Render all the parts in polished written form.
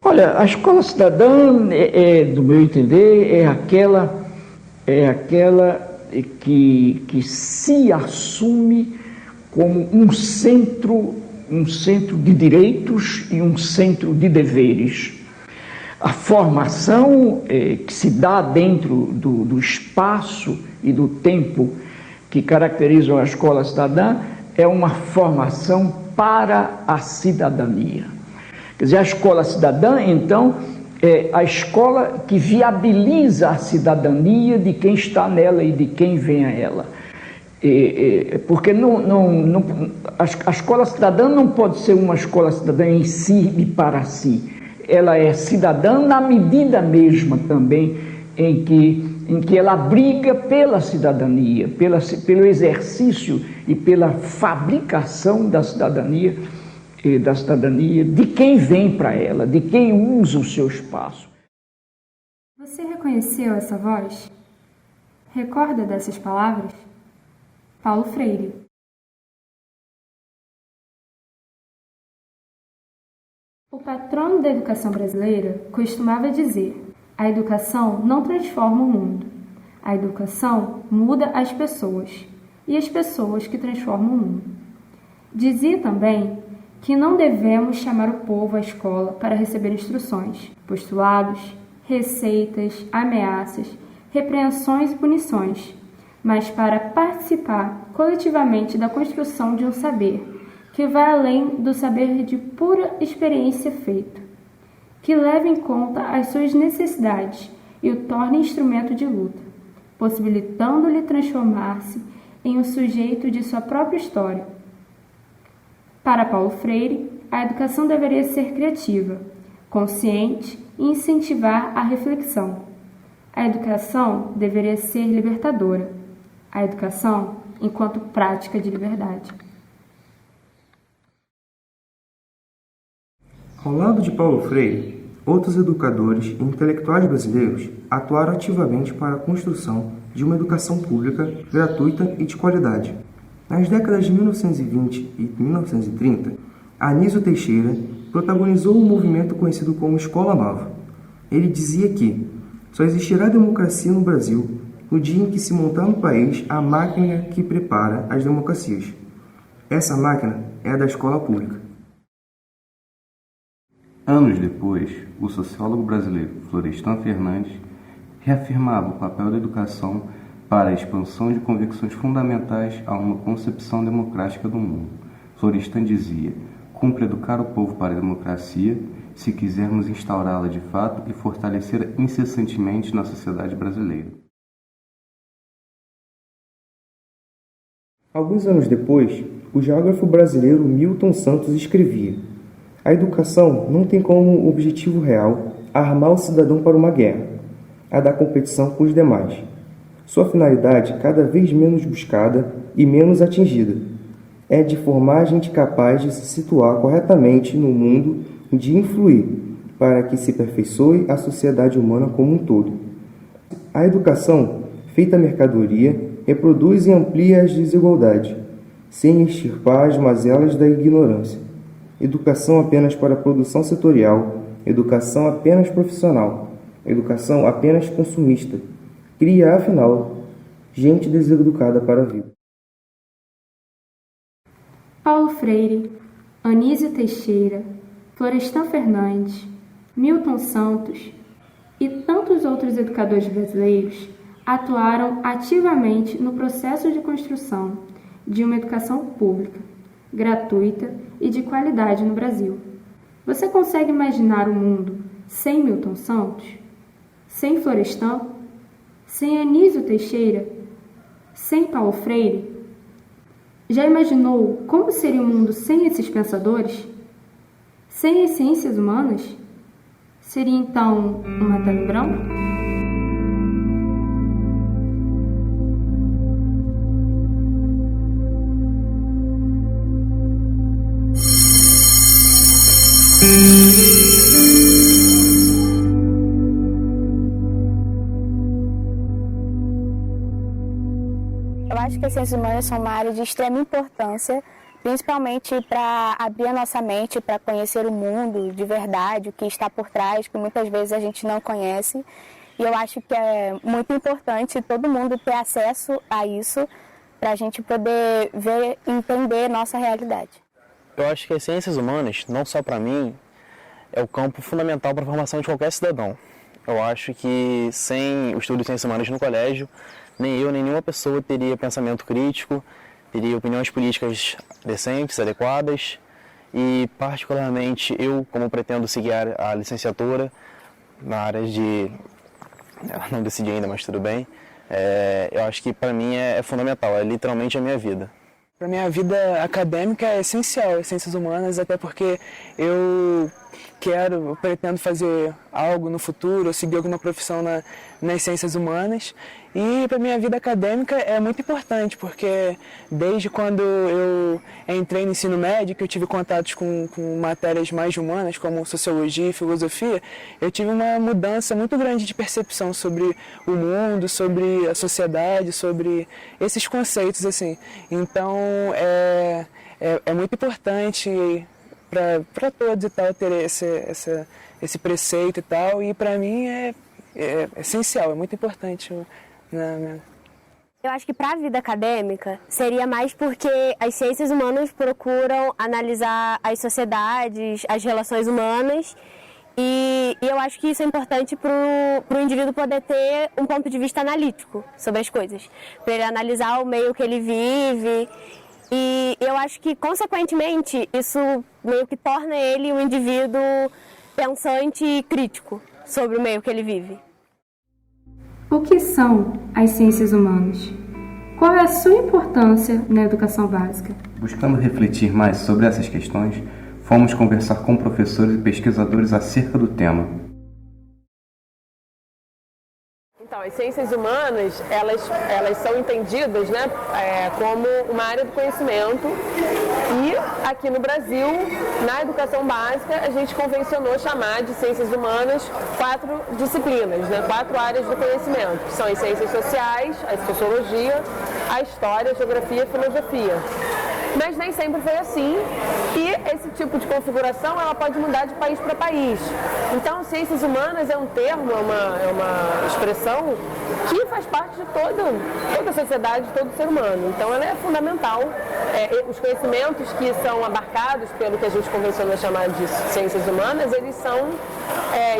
Olha, a escola cidadã, do meu entender, é aquela que se assume como um centro de direitos e um centro de deveres. A formação que se dá dentro do espaço e do tempo que caracterizam a escola cidadã é uma formação para a cidadania. Quer dizer, a escola cidadã, então, é a escola que viabiliza a cidadania de quem está nela e de quem vem a ela. Porque a escola cidadã não pode ser uma escola cidadã em si e para si. Ela é cidadã na medida mesma também em que ela briga pela cidadania, pelo exercício e pela fabricação da cidadania de quem vem para ela, de quem usa o seu espaço. Você reconheceu essa voz? Recorda dessas palavras? Paulo Freire. O patrono da educação brasileira costumava dizer: a educação não transforma o mundo, a educação muda as pessoas, e as pessoas que transformam o mundo. Dizia também que não devemos chamar o povo à escola para receber instruções, postulados, receitas, ameaças, repreensões e punições, mas para participar coletivamente da construção de um saber que vai além do saber de pura experiência feito, que leve em conta as suas necessidades e o torne instrumento de luta, possibilitando-lhe transformar-se em um sujeito de sua própria história. Para Paulo Freire, a educação deveria ser criativa, consciente e incentivar a reflexão. A educação deveria ser libertadora. A educação enquanto prática de liberdade. Ao lado de Paulo Freire, outros educadores e intelectuais brasileiros atuaram ativamente para a construção de uma educação pública gratuita e de qualidade. Nas décadas de 1920 e 1930, Anísio Teixeira protagonizou um movimento conhecido como Escola Nova. Ele dizia que só existirá democracia no Brasil no dia em que se montar no país a máquina que prepara as democracias. Essa máquina é a da escola pública. Anos depois, o sociólogo brasileiro Florestan Fernandes reafirmava o papel da educação para a expansão de convicções fundamentais a uma concepção democrática do mundo. Florestan dizia: cumpre educar o povo para a democracia se quisermos instaurá-la de fato e fortalecê-la incessantemente na sociedade brasileira. Alguns anos depois, o geógrafo brasileiro Milton Santos escrevia: a educação não tem como objetivo real armar o cidadão para uma guerra, a da competição com os demais. Sua finalidade, cada vez menos buscada e menos atingida, é de formar gente capaz de se situar corretamente no mundo e de influir para que se aperfeiçoe a sociedade humana como um todo. A educação, feita mercadoria, reproduz e amplia as desigualdades, sem extirpar as mazelas da ignorância. Educação apenas para produção setorial, educação apenas profissional, educação apenas consumista, cria, afinal, gente deseducada para a vida. Paulo Freire, Anísio Teixeira, Florestan Fernandes, Milton Santos e tantos outros educadores brasileiros atuaram ativamente no processo de construção de uma educação pública, gratuita e de qualidade no Brasil. Você consegue imaginar um mundo sem Milton Santos? Sem Florestan? Sem Anísio Teixeira? Sem Paulo Freire? Já imaginou como seria o mundo sem esses pensadores? Sem as ciências humanas? Seria então uma tela em branco? Eu acho que as ciências humanas são uma área de extrema importância principalmente para abrir a nossa mente para conhecer o mundo de verdade, o que está por trás, que muitas vezes a gente não conhece. E eu acho que é muito importante todo mundo ter acesso a isso para a gente poder ver e entender nossa realidade. Eu acho que as ciências humanas, não só para mim, é o campo fundamental para a formação de qualquer cidadão. Eu acho que sem o estudo de ciências humanas no colégio, nem eu, nem nenhuma pessoa teria pensamento crítico, teria opiniões políticas decentes, adequadas e, particularmente, eu, como pretendo seguir a licenciatura na área de... não decidi ainda, mas tudo bem, eu acho que para mim é fundamental, é literalmente a minha vida. Para minha vida acadêmica é essencial as ciências humanas, até porque eu pretendo fazer algo no futuro, seguir alguma profissão nas ciências humanas. E para minha vida acadêmica é muito importante, porque desde quando eu entrei no ensino médio, que eu tive contatos com matérias mais humanas, como sociologia e filosofia, eu tive uma mudança muito grande de percepção sobre o mundo, sobre a sociedade, sobre esses conceitos, assim. Então, é muito importante para todos e tal ter esse preceito e tal, e para mim é essencial, é muito importante. Eu acho que para a vida acadêmica seria mais porque as ciências humanas procuram analisar as sociedades, as relações humanas, e eu acho que isso é importante para o indivíduo poder ter um ponto de vista analítico sobre as coisas, para ele analisar o meio que ele vive. E eu acho que, consequentemente, isso meio que torna ele um indivíduo pensante e crítico sobre o meio que ele vive. O que são as ciências humanas? Qual é a sua importância na educação básica? Buscando refletir mais sobre essas questões, fomos conversar com professores e pesquisadores acerca do tema. Então, as ciências humanas, elas são entendidas, né, como uma área do conhecimento, e aqui no Brasil, na educação básica, a gente convencionou chamar de ciências humanas 4 disciplinas, né, 4 áreas do conhecimento, que são as ciências sociais, a sociologia, a história, a geografia e a filosofia. Mas nem sempre foi assim, e esse tipo de configuração ela pode mudar de país para país. Então, ciências humanas é um termo, é uma expressão que faz parte de toda a sociedade, de todo ser humano. Então, ela é fundamental. Os conhecimentos que são abarcados pelo que a gente convencionou chamar de ciências humanas, eles são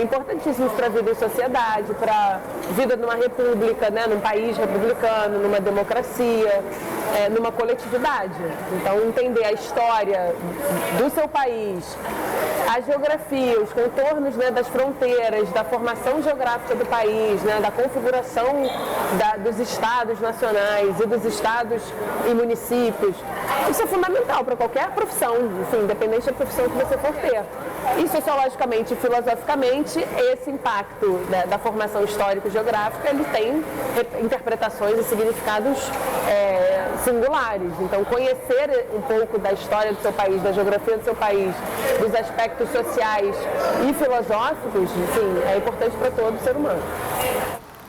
importantíssimos para a vida em sociedade, para a vida numa república, né, num país republicano, numa democracia, numa coletividade. Então, entender a história do seu país, a geografia, os contornos, né, das fronteiras, da formação geográfica do país, né, da configuração dos estados nacionais e dos estados e municípios, isso é fundamental para qualquer profissão, enfim, independente da profissão que você for ter. E sociologicamente e filosoficamente, esse impacto da formação histórico-geográfica, ele tem interpretações e significados singulares. Então, conhecer um pouco da história do seu país, da geografia do seu país, dos aspectos sociais e filosóficos, enfim, é importante para todo ser humano.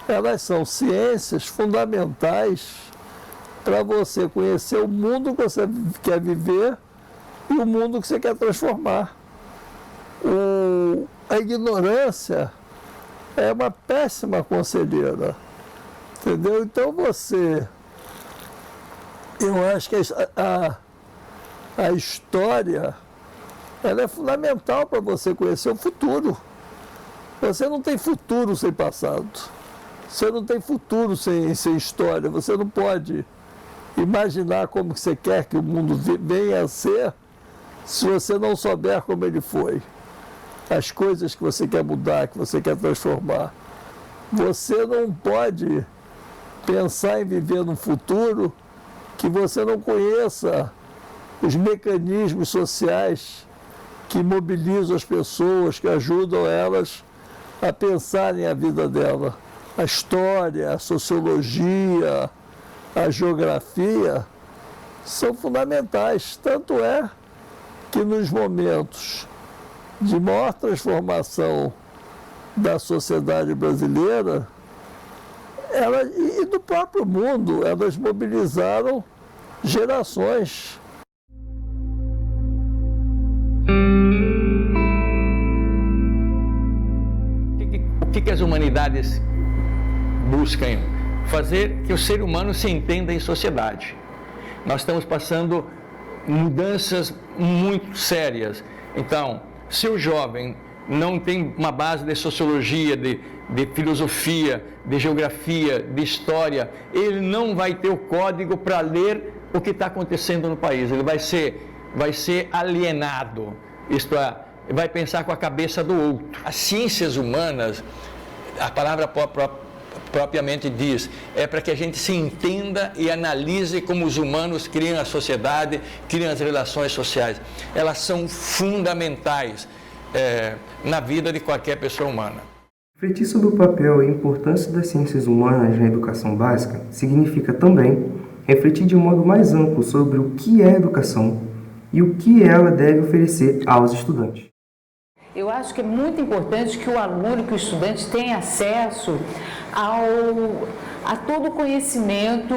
Elas são ciências fundamentais para você conhecer o mundo que você quer viver e o mundo que você quer transformar. A ignorância é uma péssima conselheira, entendeu? Então eu acho que a história, ela é fundamental para você conhecer o futuro. Você não tem futuro sem passado. Você não tem futuro sem história. Você não pode imaginar como que você quer que o mundo venha a ser se você não souber como ele foi. As coisas que você quer mudar, que você quer transformar. Você não pode pensar em viver num futuro que você não conheça os mecanismos sociais que mobilizam as pessoas, que ajudam elas a pensarem a vida dela. A história, a sociologia, a geografia são fundamentais. Tanto é que nos momentos de maior transformação da sociedade brasileira e do próprio mundo, elas mobilizaram gerações. que as humanidades buscam? Fazer que o ser humano se entenda em sociedade. Nós estamos passando mudanças muito sérias. Então, se o jovem não tem uma base de sociologia, de filosofia, de geografia, de história, ele não vai ter o código para ler o que está acontecendo no país. Ele vai ser alienado, isto é, vai pensar com a cabeça do outro. As ciências humanas, a palavra propriamente diz, é para que a gente se entenda e analise como os humanos criam a sociedade, criam as relações sociais. Elas são fundamentais na vida de qualquer pessoa humana. Refletir sobre o papel e a importância das ciências humanas na educação básica significa também refletir de um modo mais amplo sobre o que é educação e o que ela deve oferecer aos estudantes. Eu acho que é muito importante que o aluno, que o estudante tenha acesso a todo o conhecimento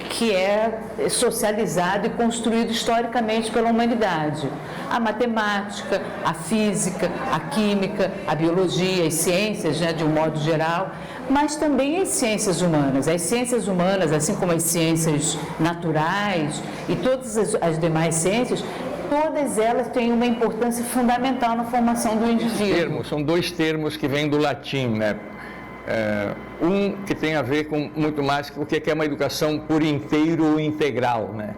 que é socializado e construído historicamente pela humanidade. A matemática, a física, a química, a biologia, as ciências, de um modo geral, mas também as ciências humanas. As ciências humanas, assim como as ciências naturais e todas as demais ciências, todas elas têm uma importância fundamental na formação do indivíduo. São dois termos que vêm do latim, né? Um que tem a ver com muito mais com o que é uma educação por inteiro ou integral, né?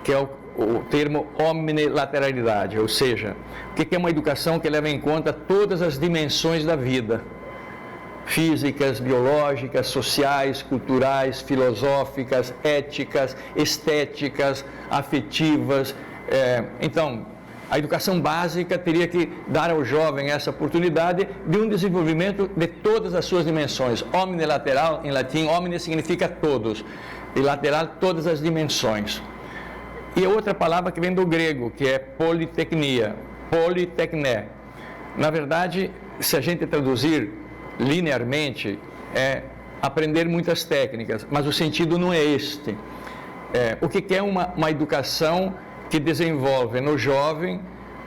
Que é o termo omnilateralidade, ou seja, o que é uma educação que leva em conta todas as dimensões da vida, físicas, biológicas, sociais, culturais, filosóficas, éticas, estéticas, afetivas. Então, a educação básica teria que dar ao jovem essa oportunidade de um desenvolvimento de todas as suas dimensões. Omnilateral, em latim, omni significa todos, e lateral, todas as dimensões. E outra palavra que vem do grego, que é politecnia, politekné. Na verdade, se a gente traduzir linearmente, é aprender muitas técnicas, mas o sentido não é este. O que é uma educação que desenvolve no jovem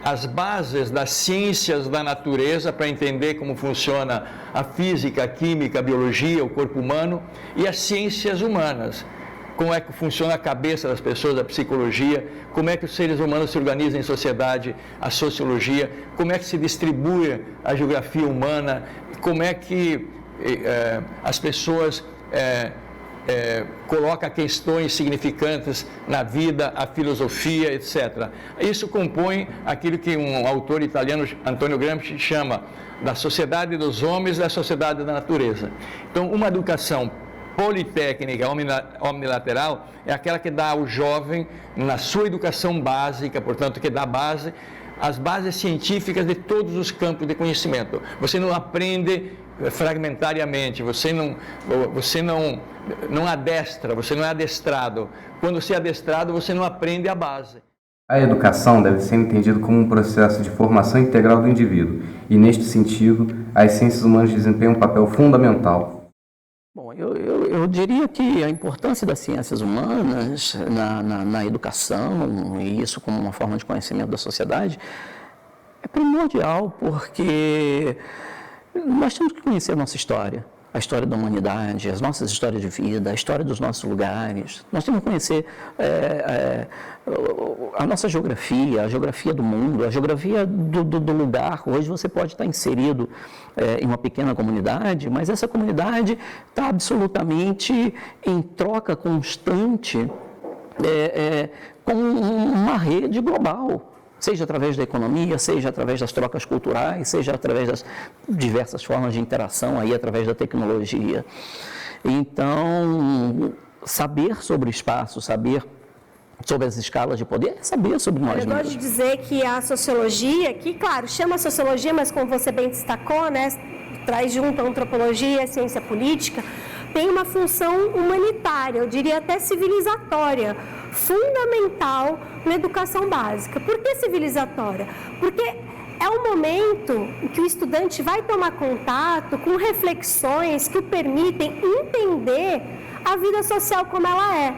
as bases das ciências da natureza para entender como funciona a física, a química, a biologia, o corpo humano, e as ciências humanas, como é que funciona a cabeça das pessoas, a psicologia, como é que os seres humanos se organizam em sociedade, a sociologia, como é que se distribui a geografia humana, como é que as pessoas coloca questões significantes na vida, a filosofia, etc. Isso compõe aquilo que um autor italiano, Antonio Gramsci, chama da sociedade dos homens e da sociedade da natureza. Então, uma educação politécnica, omnilateral, é aquela que dá ao jovem, na sua educação básica, portanto, que dá base, as bases científicas de todos os campos de conhecimento. Você não aprende fragmentariamente, você não adestra, você não é adestrado. Quando você é adestrado, você não aprende a base. A educação deve ser entendida como um processo de formação integral do indivíduo, e neste sentido, as ciências humanas desempenham um papel fundamental. Bom, eu diria que a importância das ciências humanas na educação, e isso como uma forma de conhecimento da sociedade, é primordial, porque nós temos que conhecer a nossa história, a história da humanidade, as nossas histórias de vida, a história dos nossos lugares. Nós temos que conhecer a nossa geografia, a geografia do mundo, a geografia do lugar. Hoje você pode estar inserido em uma pequena comunidade, mas essa comunidade está absolutamente em troca constante com uma rede global. Seja através da economia, seja através das trocas culturais, seja através das diversas formas de interação, aí através da tecnologia. Então, saber sobre o espaço, saber sobre as escalas de poder, é saber sobre nós mesmos. Eu gosto de dizer que a sociologia, que claro, chama sociologia, mas como você bem destacou, né, traz junto a antropologia e a ciência política, tem uma função humanitária, eu diria até civilizatória, fundamental na educação básica. Por que civilizatória? Porque é o momento em que o estudante vai tomar contato com reflexões que o permitem entender a vida social como ela é.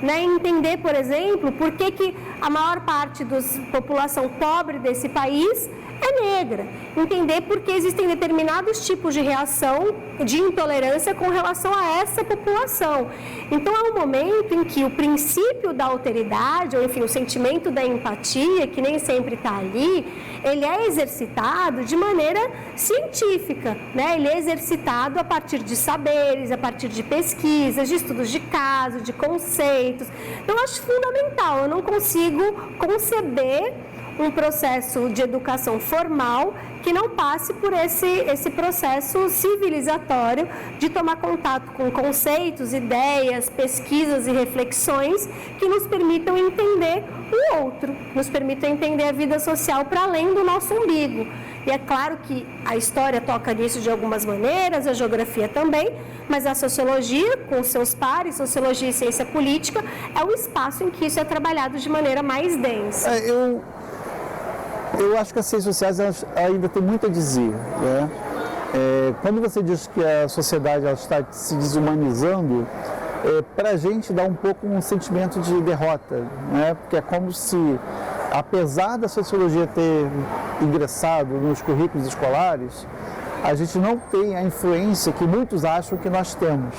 Né? Entender, por exemplo, por que a maior parte da população pobre desse país é negra. Entender por que existem determinados tipos de reação, de intolerância com relação a essa população. Então, é um momento em que o princípio da alteridade, ou enfim, o sentimento da empatia, que nem sempre está ali, ele é exercitado de maneira científica, né? Ele é exercitado a partir de saberes, a partir de pesquisas, de estudos de caso, de conceitos. Então, eu acho fundamental, eu não consigo conceber um processo de educação formal que não passe por esse processo civilizatório de tomar contato com conceitos, ideias, pesquisas e reflexões que nos permitam entender o outro, nos permitam entender a vida social para além do nosso umbigo. E é claro que a história toca nisso de algumas maneiras, a geografia também, mas a sociologia, com seus pares, sociologia e ciência política, é o espaço em que isso é trabalhado de maneira mais densa. Eu acho que as ciências sociais ainda tem muito a dizer, né? Quando você diz que a sociedade ela está se desumanizando, para a gente dá um pouco um sentimento de derrota, né? Porque é como se, apesar da sociologia ter ingressado nos currículos escolares, a gente não tem a influência que muitos acham que nós temos,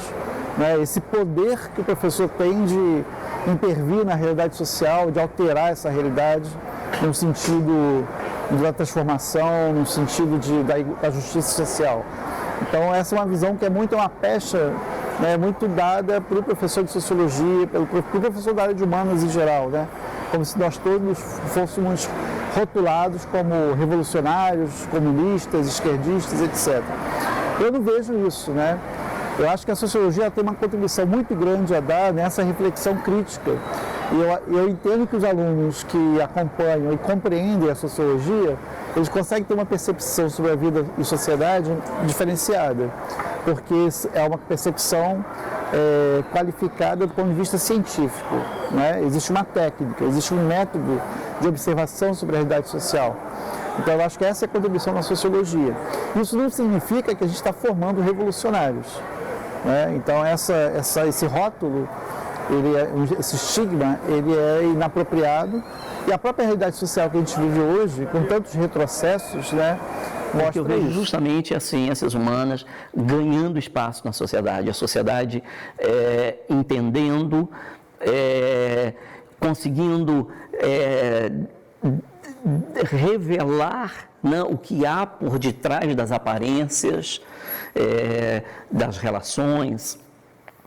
né? Esse poder que o professor tem de intervir na realidade social, de alterar essa realidade, no sentido da transformação, no sentido da justiça social. Então, essa é uma visão que é muito uma pecha, né, muito dada para o professor de sociologia, pelo professor da área de humanas em geral, né? Como se nós todos fôssemos rotulados como revolucionários, comunistas, esquerdistas, etc. Eu não vejo isso, né? Eu acho que a sociologia tem uma contribuição muito grande a dar nessa reflexão crítica. E eu entendo que os alunos que acompanham e compreendem a sociologia, eles conseguem ter uma percepção sobre a vida e sociedade diferenciada, porque é uma percepção qualificada do ponto de vista científico, né? Existe uma técnica, existe um método de observação sobre a realidade social. Então, eu acho que essa é a contribuição da sociologia. Isso não significa que a gente está formando revolucionários, né? Então, esse rótulo, esse estigma, ele é inapropriado, e a própria realidade social que a gente vive hoje, com tantos retrocessos, né, mostra eu vejo isso. justamente as ciências humanas ganhando espaço na sociedade, a sociedade entendendo, conseguindo revelar, né, o que há por detrás das aparências, das relações,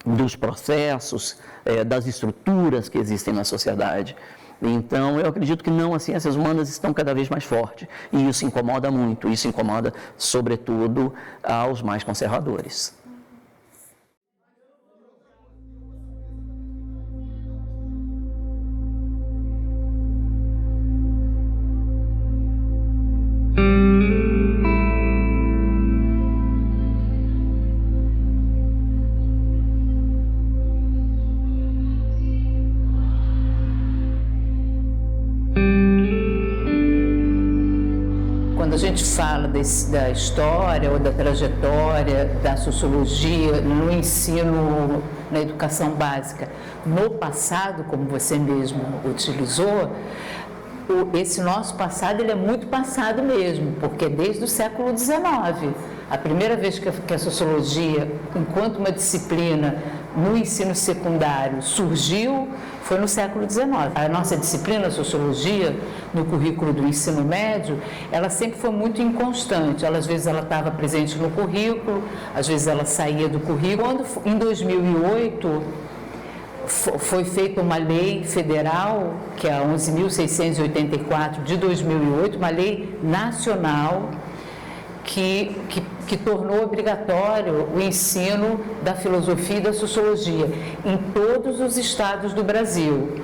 dos processos, das estruturas que existem na sociedade. Então, eu acredito que não, as ciências humanas estão cada vez mais fortes, e isso incomoda muito, isso incomoda, sobretudo, aos mais conservadores. Quando a gente fala da história ou da trajetória da sociologia no ensino, na educação básica, no passado, como você mesmo utilizou, esse nosso passado ele é muito passado mesmo, porque desde o século XIX. A primeira vez que a sociologia, enquanto uma disciplina no ensino secundário, surgiu foi no século XIX. A nossa disciplina, a sociologia, no currículo do ensino médio, ela sempre foi muito inconstante. Às vezes ela estava presente no currículo, às vezes ela saía do currículo. Quando, em 2008, foi feita uma lei federal, que é a 11.684 de 2008, uma lei nacional que tornou obrigatório o ensino da filosofia e da sociologia em todos os estados do Brasil,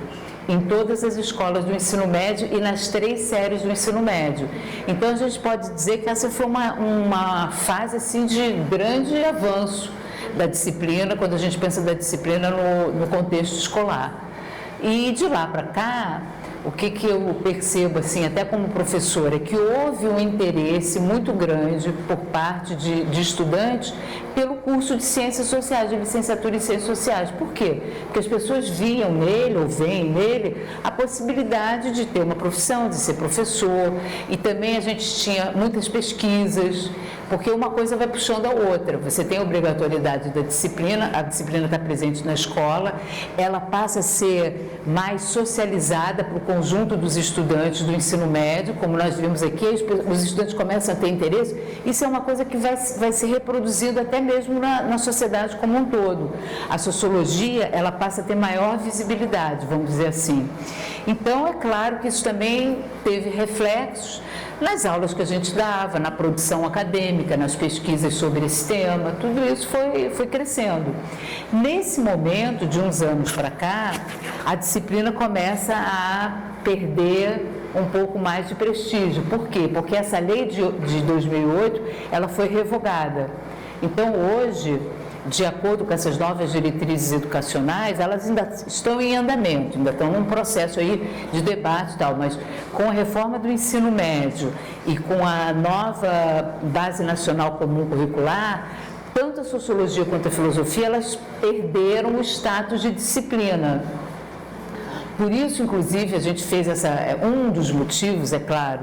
em todas as escolas do ensino médio e nas 3 séries do ensino médio. Então, a gente pode dizer que essa foi uma fase assim, de grande avanço da disciplina, quando a gente pensa da disciplina no contexto escolar. E de lá para cá, o que eu percebo, assim, até como professora, é que houve um interesse muito grande por parte de estudantes pelo curso de Ciências Sociais, de licenciatura em Ciências Sociais. Por quê? Porque as pessoas viam nele, ou veem nele, a possibilidade de ter uma profissão, de ser professor, e também a gente tinha muitas pesquisas, porque uma coisa vai puxando a outra. Você tem a obrigatoriedade da disciplina, a disciplina está presente na escola, ela passa a ser mais socializada para o conjunto dos estudantes do ensino médio, como nós vimos aqui, os estudantes começam a ter interesse. Isso é uma coisa que vai se reproduzindo até mesmo na sociedade como um todo. A sociologia, ela passa a ter maior visibilidade, vamos dizer assim. Então, é claro que isso também teve reflexos nas aulas que a gente dava, na produção acadêmica, nas pesquisas sobre esse tema, tudo isso foi crescendo. Nesse momento, de uns anos para cá, a disciplina começa a perder um pouco mais de prestígio. Por quê? Porque essa lei de 2008, ela foi revogada. Então, hoje, de acordo com essas novas diretrizes educacionais, elas ainda estão em andamento, ainda estão num processo aí de debate e tal, mas com a reforma do ensino médio e com a nova Base Nacional Comum Curricular, tanto a sociologia quanto a filosofia, elas perderam o status de disciplina. Por isso, inclusive, a gente fez um dos motivos, é claro,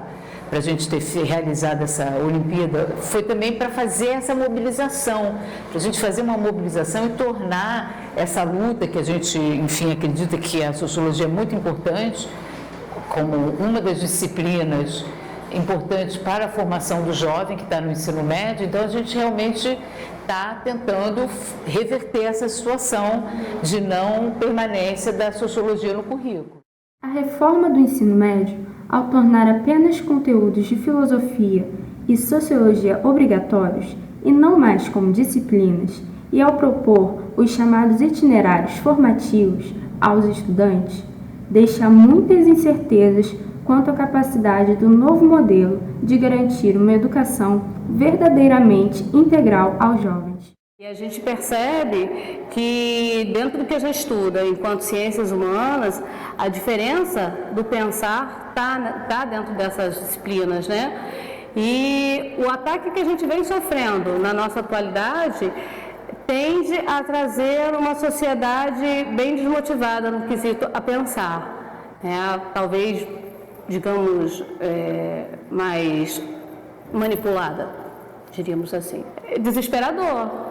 para a gente ter realizado essa Olimpíada, foi também para fazer essa mobilização, para a gente fazer uma mobilização e tornar essa luta que a gente, enfim, acredita que a sociologia é muito importante, como uma das disciplinas importantes para a formação do jovem que está no ensino médio. Então, a gente realmente está tentando reverter essa situação de não permanência da sociologia no currículo. A reforma do ensino médio, ao tornar apenas conteúdos de filosofia e sociologia obrigatórios e não mais como disciplinas, e ao propor os chamados itinerários formativos aos estudantes, deixa muitas incertezas quanto à capacidade do novo modelo de garantir uma educação verdadeiramente integral aos jovens. E a gente percebe que dentro do que a gente estuda enquanto ciências humanas, a diferença do pensar está dentro dessas disciplinas, né? E o ataque que a gente vem sofrendo na nossa atualidade tende a trazer uma sociedade bem desmotivada no quesito a pensar, né? Talvez, digamos, mais manipulada, diríamos assim. É desesperador.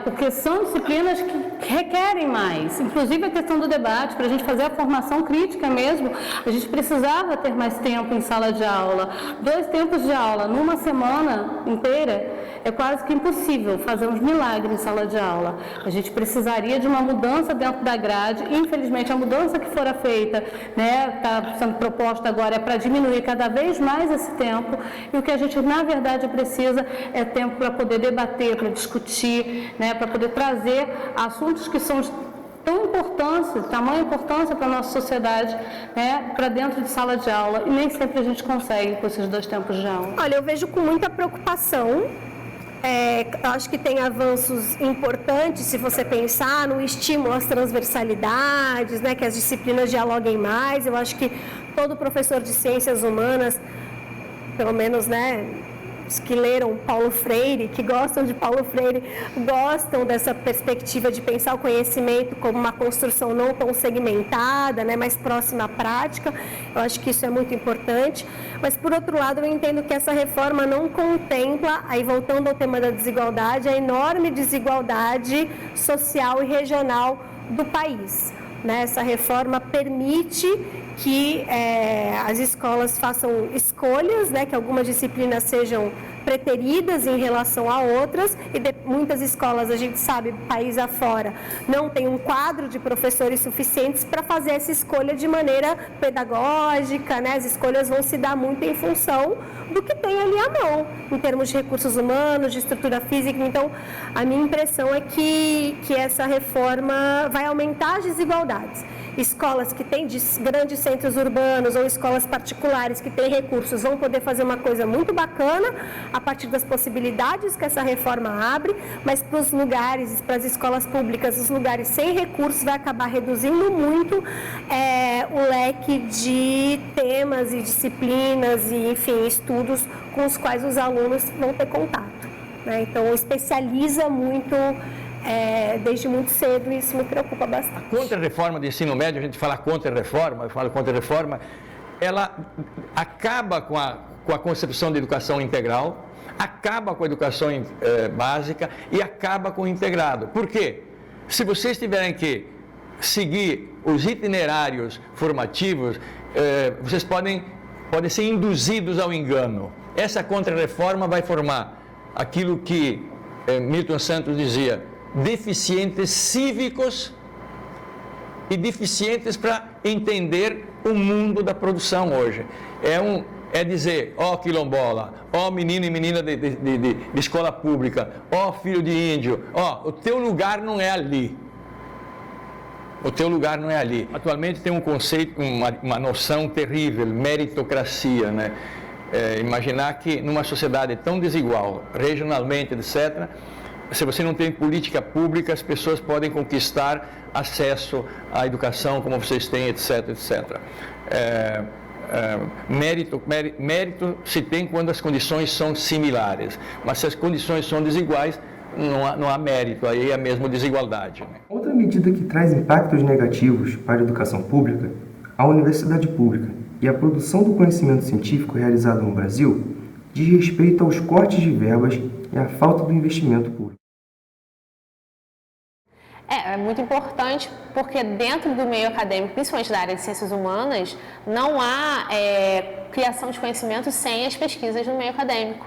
Porque são disciplinas que requerem mais, inclusive a questão do debate, para a gente fazer a formação crítica mesmo, a gente precisava ter mais tempo em sala de aula. 2 tempos de aula numa semana inteira é quase que impossível fazer uns milagres em sala de aula. A gente precisaria de uma mudança dentro da grade. Infelizmente, a mudança que fora feita, está sendo proposta agora, é para diminuir cada vez mais esse tempo, e o que a gente, na verdade, precisa é tempo para poder debater, para discutir, para poder trazer assuntos que são de tão importância, tamanha importância para a nossa sociedade, para dentro de sala de aula, e nem sempre a gente consegue com esses 2 tempos de aula. Olha, eu vejo com muita preocupação. Acho que tem avanços importantes se você pensar no estímulo às transversalidades, que as disciplinas dialoguem mais. Eu acho que todo professor de ciências humanas, pelo menos, os que leram Paulo Freire, que gostam de Paulo Freire, gostam dessa perspectiva de pensar o conhecimento como uma construção não tão segmentada, mais próxima à prática. Eu acho que isso é muito importante. Mas, por outro lado, eu entendo que essa reforma não contempla, aí voltando ao tema da desigualdade, a enorme desigualdade social e regional do país. Essa reforma permite que as escolas façam escolhas, que algumas disciplinas sejam preteridas em relação a outras, e muitas escolas, a gente sabe, país afora, não tem um quadro de professores suficientes para fazer essa escolha de maneira pedagógica, As escolhas vão se dar muito em função do que tem ali à mão, em termos de recursos humanos, de estrutura física. Então, a minha impressão é que essa reforma vai aumentar as desigualdades. Escolas que têm grandes centros urbanos ou escolas particulares que têm recursos vão poder fazer uma coisa muito bacana. a partir das possibilidades que essa reforma abre, mas para os lugares, para as escolas públicas, os lugares sem recursos, vai acabar reduzindo muito o leque de temas e disciplinas e, enfim, estudos com os quais os alunos vão ter contato, né? Então, especializa muito desde muito cedo, e isso me preocupa bastante. A contra-reforma do ensino médio, a gente fala contra-reforma, eu falo contra-reforma, ela acaba com a concepção de educação integral, acaba com a educação básica e acaba com o integrado. Por quê? Se vocês tiverem que seguir os itinerários formativos, vocês podem ser induzidos ao engano. Essa contra-reforma vai formar aquilo que Milton Santos dizia, deficientes cívicos e deficientes para entender o mundo da produção hoje. É dizer, ó quilombola, ó menino e menina de escola pública, ó filho de índio, ó, o teu lugar não é ali. O teu lugar não é ali. Atualmente tem um conceito, uma noção terrível, meritocracia, né? Imaginar que numa sociedade tão desigual, regionalmente, etc., se você não tem política pública, as pessoas podem conquistar acesso à educação como vocês têm, etc., etc. Mérito se tem quando as condições são similares, mas se as condições são desiguais, não há mérito, aí é mesmo desigualdade. Né? Outra medida que traz impactos negativos para a educação pública, a universidade pública e a produção do conhecimento científico realizado no Brasil diz respeito aos cortes de verbas e à falta do investimento público. É muito importante porque dentro do meio acadêmico, principalmente da área de ciências humanas, não há criação de conhecimento sem as pesquisas no meio acadêmico.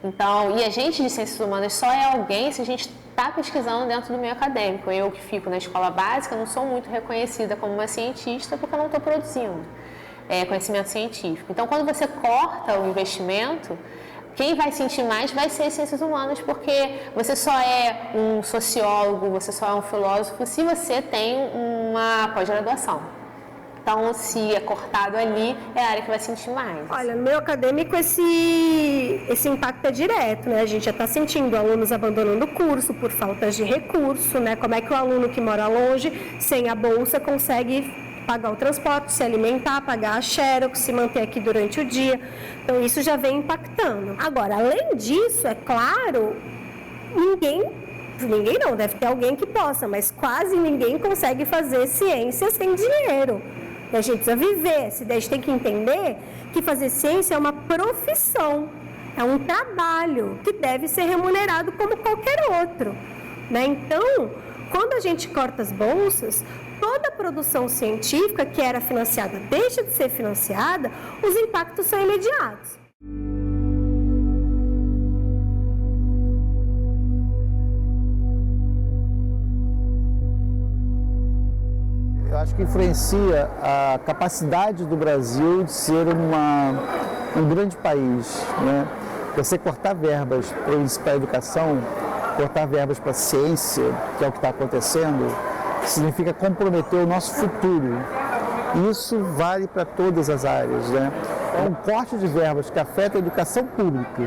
Então, e a gente de ciências humanas só é alguém se a gente está pesquisando dentro do meio acadêmico. Eu que fico na escola básica não sou muito reconhecida como uma cientista porque eu não estou produzindo conhecimento científico. Então, quando você corta o investimento, quem vai sentir mais vai ser ciências humanas, porque você só é um sociólogo, você só é um filósofo se você tem uma pós-graduação. Então, se é cortado ali, é a área que vai sentir mais. Olha, no meio acadêmico esse impacto é direto, né? A gente já está sentindo alunos abandonando o curso por falta de recurso, né? Como é que o aluno que mora longe, sem a bolsa, consegue pagar o transporte, se alimentar, pagar a xerox, se manter aqui durante o dia. Então, isso já vem impactando. Agora, além disso, é claro, ninguém não, deve ter alguém que possa, mas quase ninguém consegue fazer ciência sem dinheiro. E a gente precisa viver, a gente tem que entender que fazer ciência é uma profissão, é um trabalho que deve ser remunerado como qualquer outro, né? Então, quando a gente corta as bolsas, toda a produção científica que era financiada deixa de ser financiada, os impactos são imediatos. Eu acho que influencia a capacidade do Brasil de ser um grande país, né? Você cortar verbas para a educação, cortar verbas para a ciência, que é o que está acontecendo, significa comprometer o nosso futuro. Isso vale para todas as áreas, né? É um corte de verbas que afeta a educação pública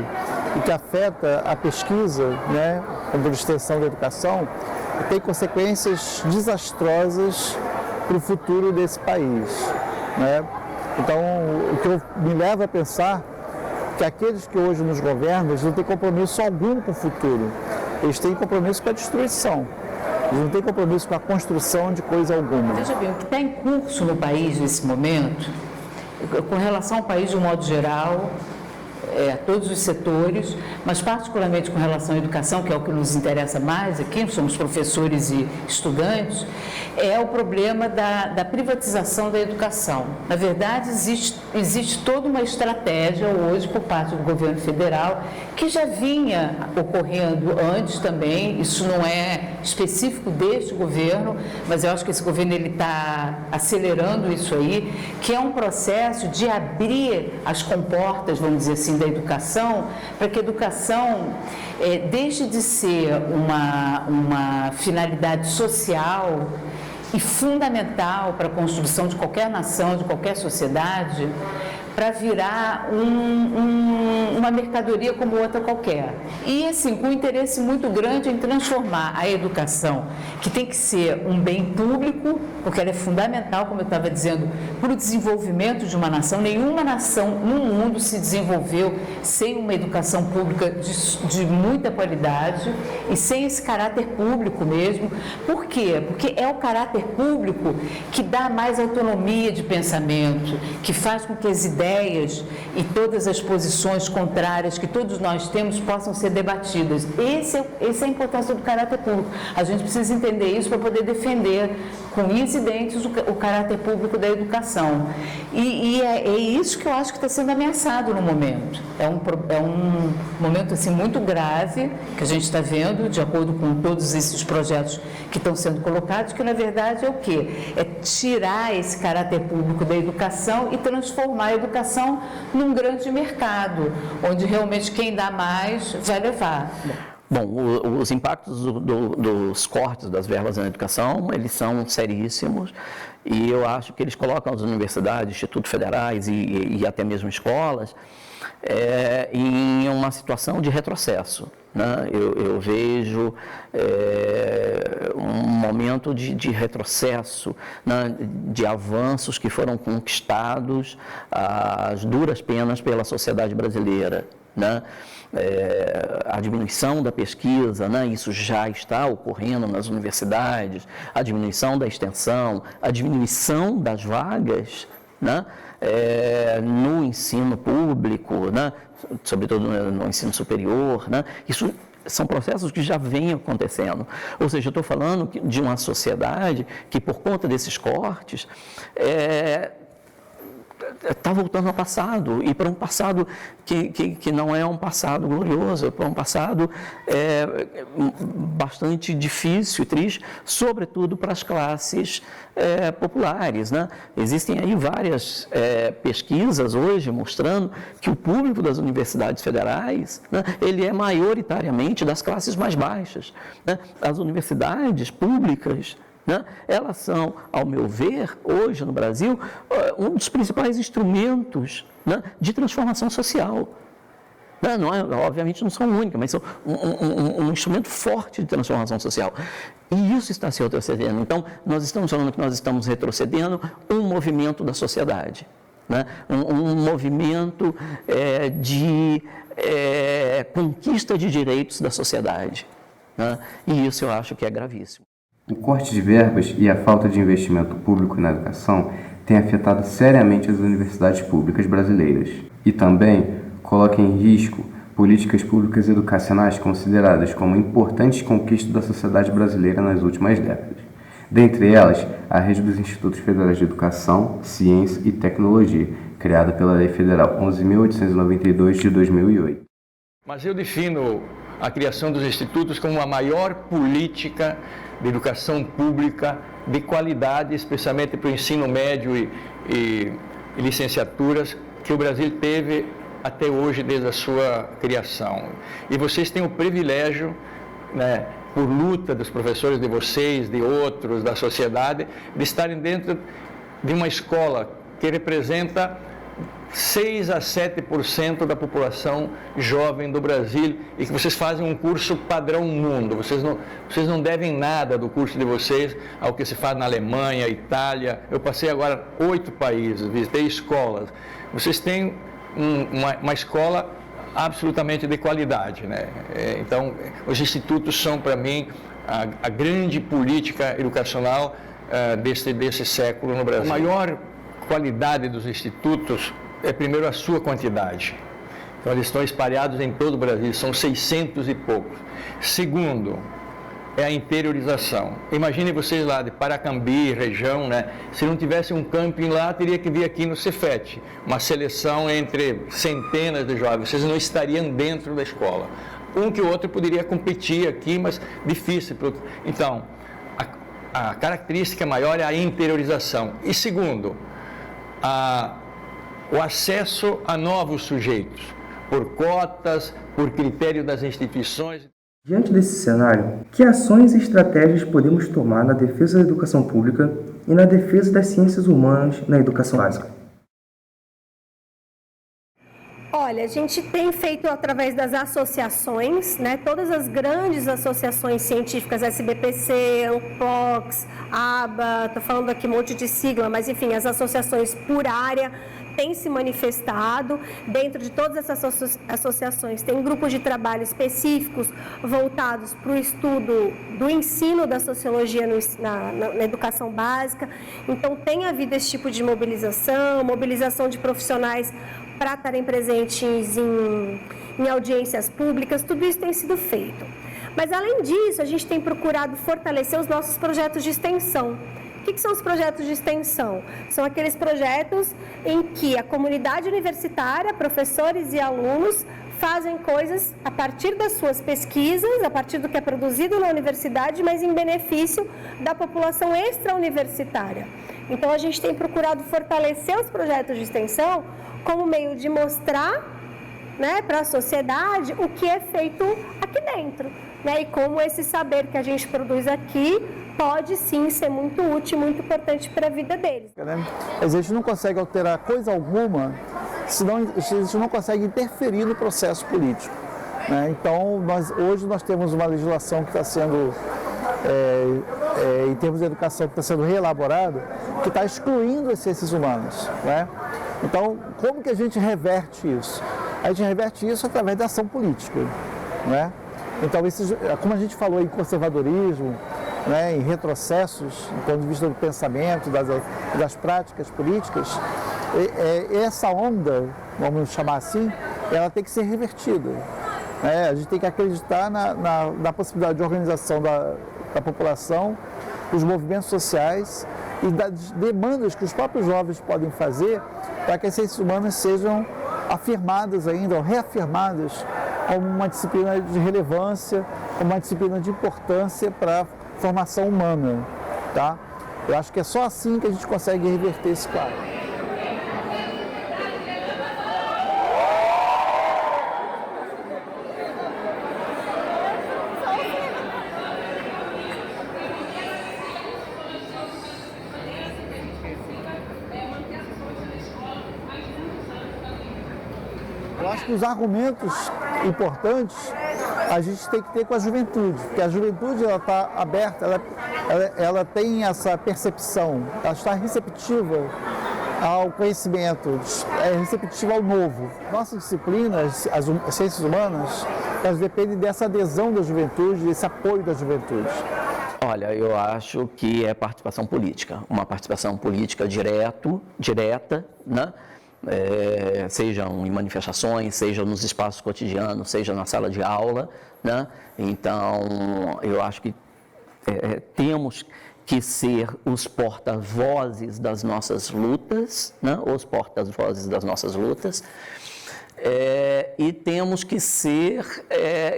e que afeta a pesquisa, né, como extensão da educação, tem consequências desastrosas para o futuro desse país, né? Então, o que me leva a pensar que aqueles que hoje nos governam, eles não têm compromisso algum com o futuro, eles têm compromisso com a destruição. Eles não têm compromisso com a construção de coisa alguma. Veja bem, o que está em curso no país nesse momento, com relação ao país de um modo geral, todos os setores, mas particularmente com relação à educação, que é o que nos interessa mais aqui, somos professores e estudantes, é o problema da privatização da educação. Na verdade, existe toda uma estratégia hoje por parte do governo federal que já vinha ocorrendo antes também, isso não é específico deste governo, mas eu acho que esse governo está acelerando isso aí, que é um processo de abrir as comportas, vamos dizer assim, da educação, para que a educação deixe de ser uma finalidade social e fundamental para a construção de qualquer nação, de qualquer sociedade, para virar uma mercadoria como outra qualquer. E assim, com um interesse muito grande em transformar a educação, que tem que ser um bem público, porque ela é fundamental, como eu estava dizendo, para o desenvolvimento de uma nação. Nenhuma nação no mundo se desenvolveu sem uma educação pública de muita qualidade e sem esse caráter público mesmo. Por quê? Porque é o caráter público que dá mais autonomia de pensamento, que faz com que as ideias e todas as posições contrárias que todos nós temos possam ser debatidas. Essa é a importância do caráter público. A gente precisa entender isso para poder defender com unhas e dentes o caráter público da educação. E é isso que eu acho que está sendo ameaçado no momento. É um momento assim, muito grave que a gente está vendo, de acordo com todos esses projetos que estão sendo colocados, que na verdade é o quê? É tirar esse caráter público da educação e transformar a educação num grande mercado, onde realmente quem dá mais vai levar. Bom, os impactos dos cortes das verbas na educação, eles são seríssimos e eu acho que eles colocam as universidades, institutos federais e até mesmo escolas em uma situação de retrocesso. Né? Eu vejo um momento de retrocesso, né? De avanços que foram conquistados às duras penas pela sociedade brasileira. Né? A diminuição da pesquisa, né? Isso já está ocorrendo nas universidades, a diminuição da extensão, a diminuição das vagas, né? No ensino público, né? Sobretudo no ensino superior, né? Isso são processos que já vêm acontecendo. Ou seja, eu estou falando de uma sociedade que, por conta desses cortes, está voltando ao passado, e para um passado que não é um passado glorioso, é para um passado bastante difícil e triste, sobretudo para as classes populares. Né? Existem aí várias pesquisas hoje mostrando que o público das universidades federais, né, ele é maioritariamente das classes mais baixas. Né? As universidades públicas, né, elas são, ao meu ver, hoje no Brasil, um dos principais instrumentos, né, de transformação social. Obviamente não são únicas, mas são um instrumento forte de transformação social. E isso está se retrocedendo. Então, nós estamos falando que nós estamos retrocedendo um movimento da sociedade, né, um movimento de conquista de direitos da sociedade. Né, e isso eu acho que é gravíssimo. O corte de verbas e a falta de investimento público na educação tem afetado seriamente as universidades públicas brasileiras e também coloca em risco políticas públicas educacionais consideradas como importantes conquistas da sociedade brasileira nas últimas décadas. Dentre elas, a rede dos Institutos Federais de Educação, Ciência e Tecnologia, criada pela Lei Federal 11.892 de 2008. Mas eu defino a criação dos institutos como a maior política de educação pública de qualidade, especialmente para o ensino médio e licenciaturas, que o Brasil teve até hoje desde a sua criação. E vocês têm o privilégio, né, por luta dos professores de vocês, de outros, da sociedade, de estarem dentro de uma escola que representa 6 a 7% da população jovem do Brasil e que vocês fazem um curso padrão mundo. Vocês não devem nada do curso de vocês ao que se faz na Alemanha, Itália. Eu passei agora 8 países, visitei escolas. Vocês têm uma escola absolutamente de qualidade, né? Então, os institutos são, para mim, a grande política educacional desse século no Brasil. A maior qualidade dos institutos é, primeiro, a sua quantidade. Então, eles estão espalhados em todo o Brasil, são 600 e poucos. Segundo, é a interiorização. Imaginem vocês lá de Paracambi, região, né? Se não tivesse um camping lá, teria que vir aqui no Cefet, uma seleção entre centenas de jovens. Vocês não estariam dentro da escola. Um que o outro poderia competir aqui, mas difícil. Então, a característica maior é a interiorização. E segundo, o acesso a novos sujeitos, por cotas, por critério das instituições. Diante desse cenário, que ações e estratégias podemos tomar na defesa da educação pública e na defesa das ciências humanas na educação básica? Olha, a gente tem feito através das associações, né? Todas as grandes associações científicas, SBPC, UPOX, ABA, estou falando aqui um monte de sigla, mas enfim, as associações por área têm se manifestado. Dentro de todas essas associações tem grupos de trabalho específicos voltados para o estudo do ensino da sociologia na educação básica. Então tem havido esse tipo de mobilização de profissionais para estarem presentes em audiências públicas, tudo isso tem sido feito. Mas, além disso, a gente tem procurado fortalecer os nossos projetos de extensão. O que são os projetos de extensão? São aqueles projetos em que a comunidade universitária, professores e alunos, fazem coisas a partir das suas pesquisas, a partir do que é produzido na universidade, mas em benefício da população extra-universitária. Então, a gente tem procurado fortalecer os projetos de extensão como meio de mostrar, né, para a sociedade o que é feito aqui dentro, né, e como esse saber que a gente produz aqui pode sim ser muito útil, muito importante para a vida deles. A gente não consegue alterar coisa alguma, senão a gente não consegue interferir no processo político, né? Então, hoje nós temos uma legislação que está sendo, em termos de educação, que está sendo reelaborada, que está excluindo as ciências humanas, né? Então, como que a gente reverte isso? A gente reverte isso através da ação política, né? Então, como a gente falou em conservadorismo, né, em retrocessos, do ponto de vista do pensamento, das práticas políticas, essa onda, vamos chamar assim, ela tem que ser revertida, né? A gente tem que acreditar na possibilidade de organização da população, dos movimentos sociais e das demandas que os próprios jovens podem fazer para que as ciências humanas sejam afirmadas ainda, ou reafirmadas como uma disciplina de relevância, como uma disciplina de importância para a formação humana, tá? Eu acho que é só assim que a gente consegue reverter esse quadro. Eu acho que os argumentos importantes a gente tem que ter com a juventude, porque a juventude ela está aberta, ela tem essa percepção, ela está receptiva ao conhecimento, é receptiva ao novo. Nossa disciplina, as ciências humanas, elas dependem dessa adesão da juventude, desse apoio da juventude. Olha, eu acho que é participação política, uma participação política direta, né? Sejam em manifestações, seja nos espaços cotidianos, seja na sala de aula, né? Então, eu acho que temos que ser os porta-vozes das nossas lutas, né? Os porta-vozes das nossas lutas, e temos que ser,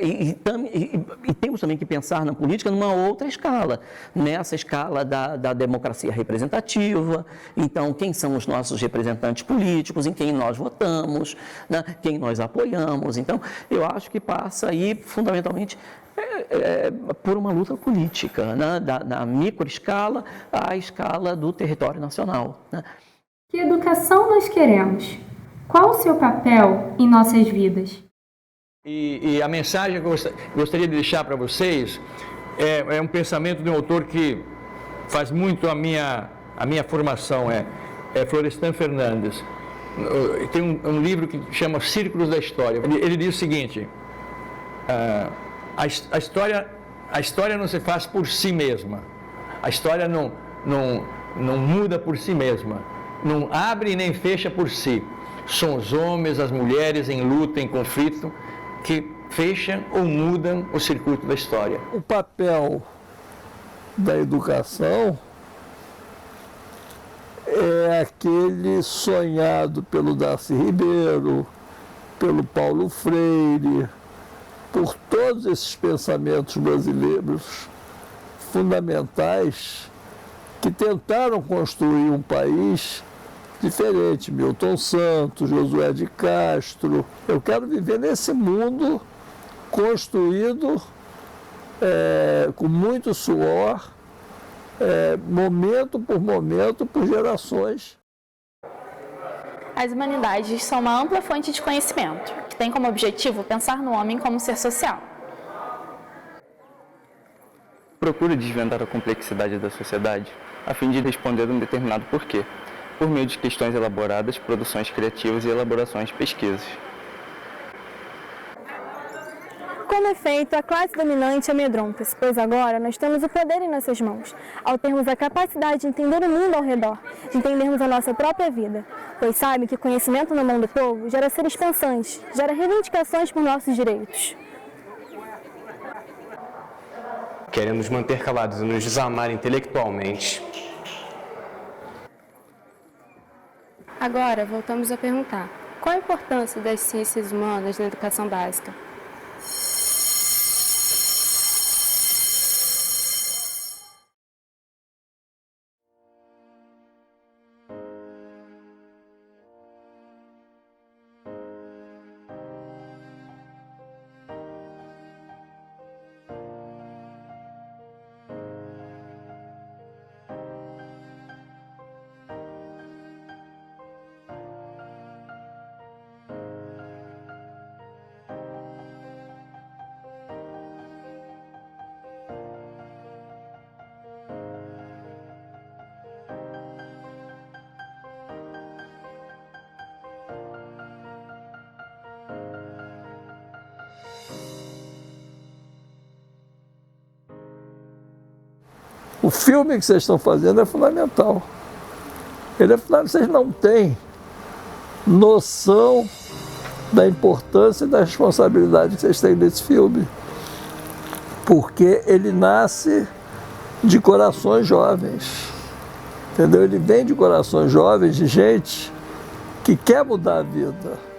e temos também que pensar na política numa outra escala, nessa escala da democracia representativa. Então, quem são os nossos representantes políticos, em quem nós votamos, né? Quem nós apoiamos. Então, eu acho que passa aí, fundamentalmente, por uma luta política, né? Da microescala à escala do território nacional, né? Que educação nós queremos? Qual o seu papel em nossas vidas? E a mensagem que eu gostaria de deixar para vocês é um pensamento de um autor que faz muito a minha formação, é Florestan Fernandes. Tem um livro que chama Círculos da História. Ele diz o seguinte: a história não se faz por si mesma, a história não muda por si mesma, não abre nem fecha por si. São os homens, as mulheres em luta, em conflito, que fecham ou mudam o circuito da história. O papel da educação é aquele sonhado pelo Darcy Ribeiro, pelo Paulo Freire, por todos esses pensamentos brasileiros fundamentais que tentaram construir um país diferente. Milton Santos, Josué de Castro. Eu quero viver nesse mundo construído com muito suor, momento por gerações. As humanidades são uma ampla fonte de conhecimento, que tem como objetivo pensar no homem como ser social. Procura desvendar a complexidade da sociedade a fim de responder a um determinado porquê, por meio de questões elaboradas, produções criativas e elaborações de pesquisas. Como efeito, a classe dominante amedronta-se, pois agora nós temos o poder em nossas mãos, ao termos a capacidade de entender o mundo ao redor, de entendermos a nossa própria vida, pois sabe que conhecimento na mão do povo gera seres pensantes, gera reivindicações por nossos direitos. Querem nos manter calados e nos desarmar intelectualmente. Agora, voltamos a perguntar: qual a importância das ciências humanas na educação básica? O filme que vocês estão fazendo é fundamental. Ele é fundamental. Vocês não têm noção da importância e da responsabilidade que vocês têm nesse filme. Porque ele nasce de corações jovens. Entendeu? Ele vem de corações jovens, de gente que quer mudar a vida.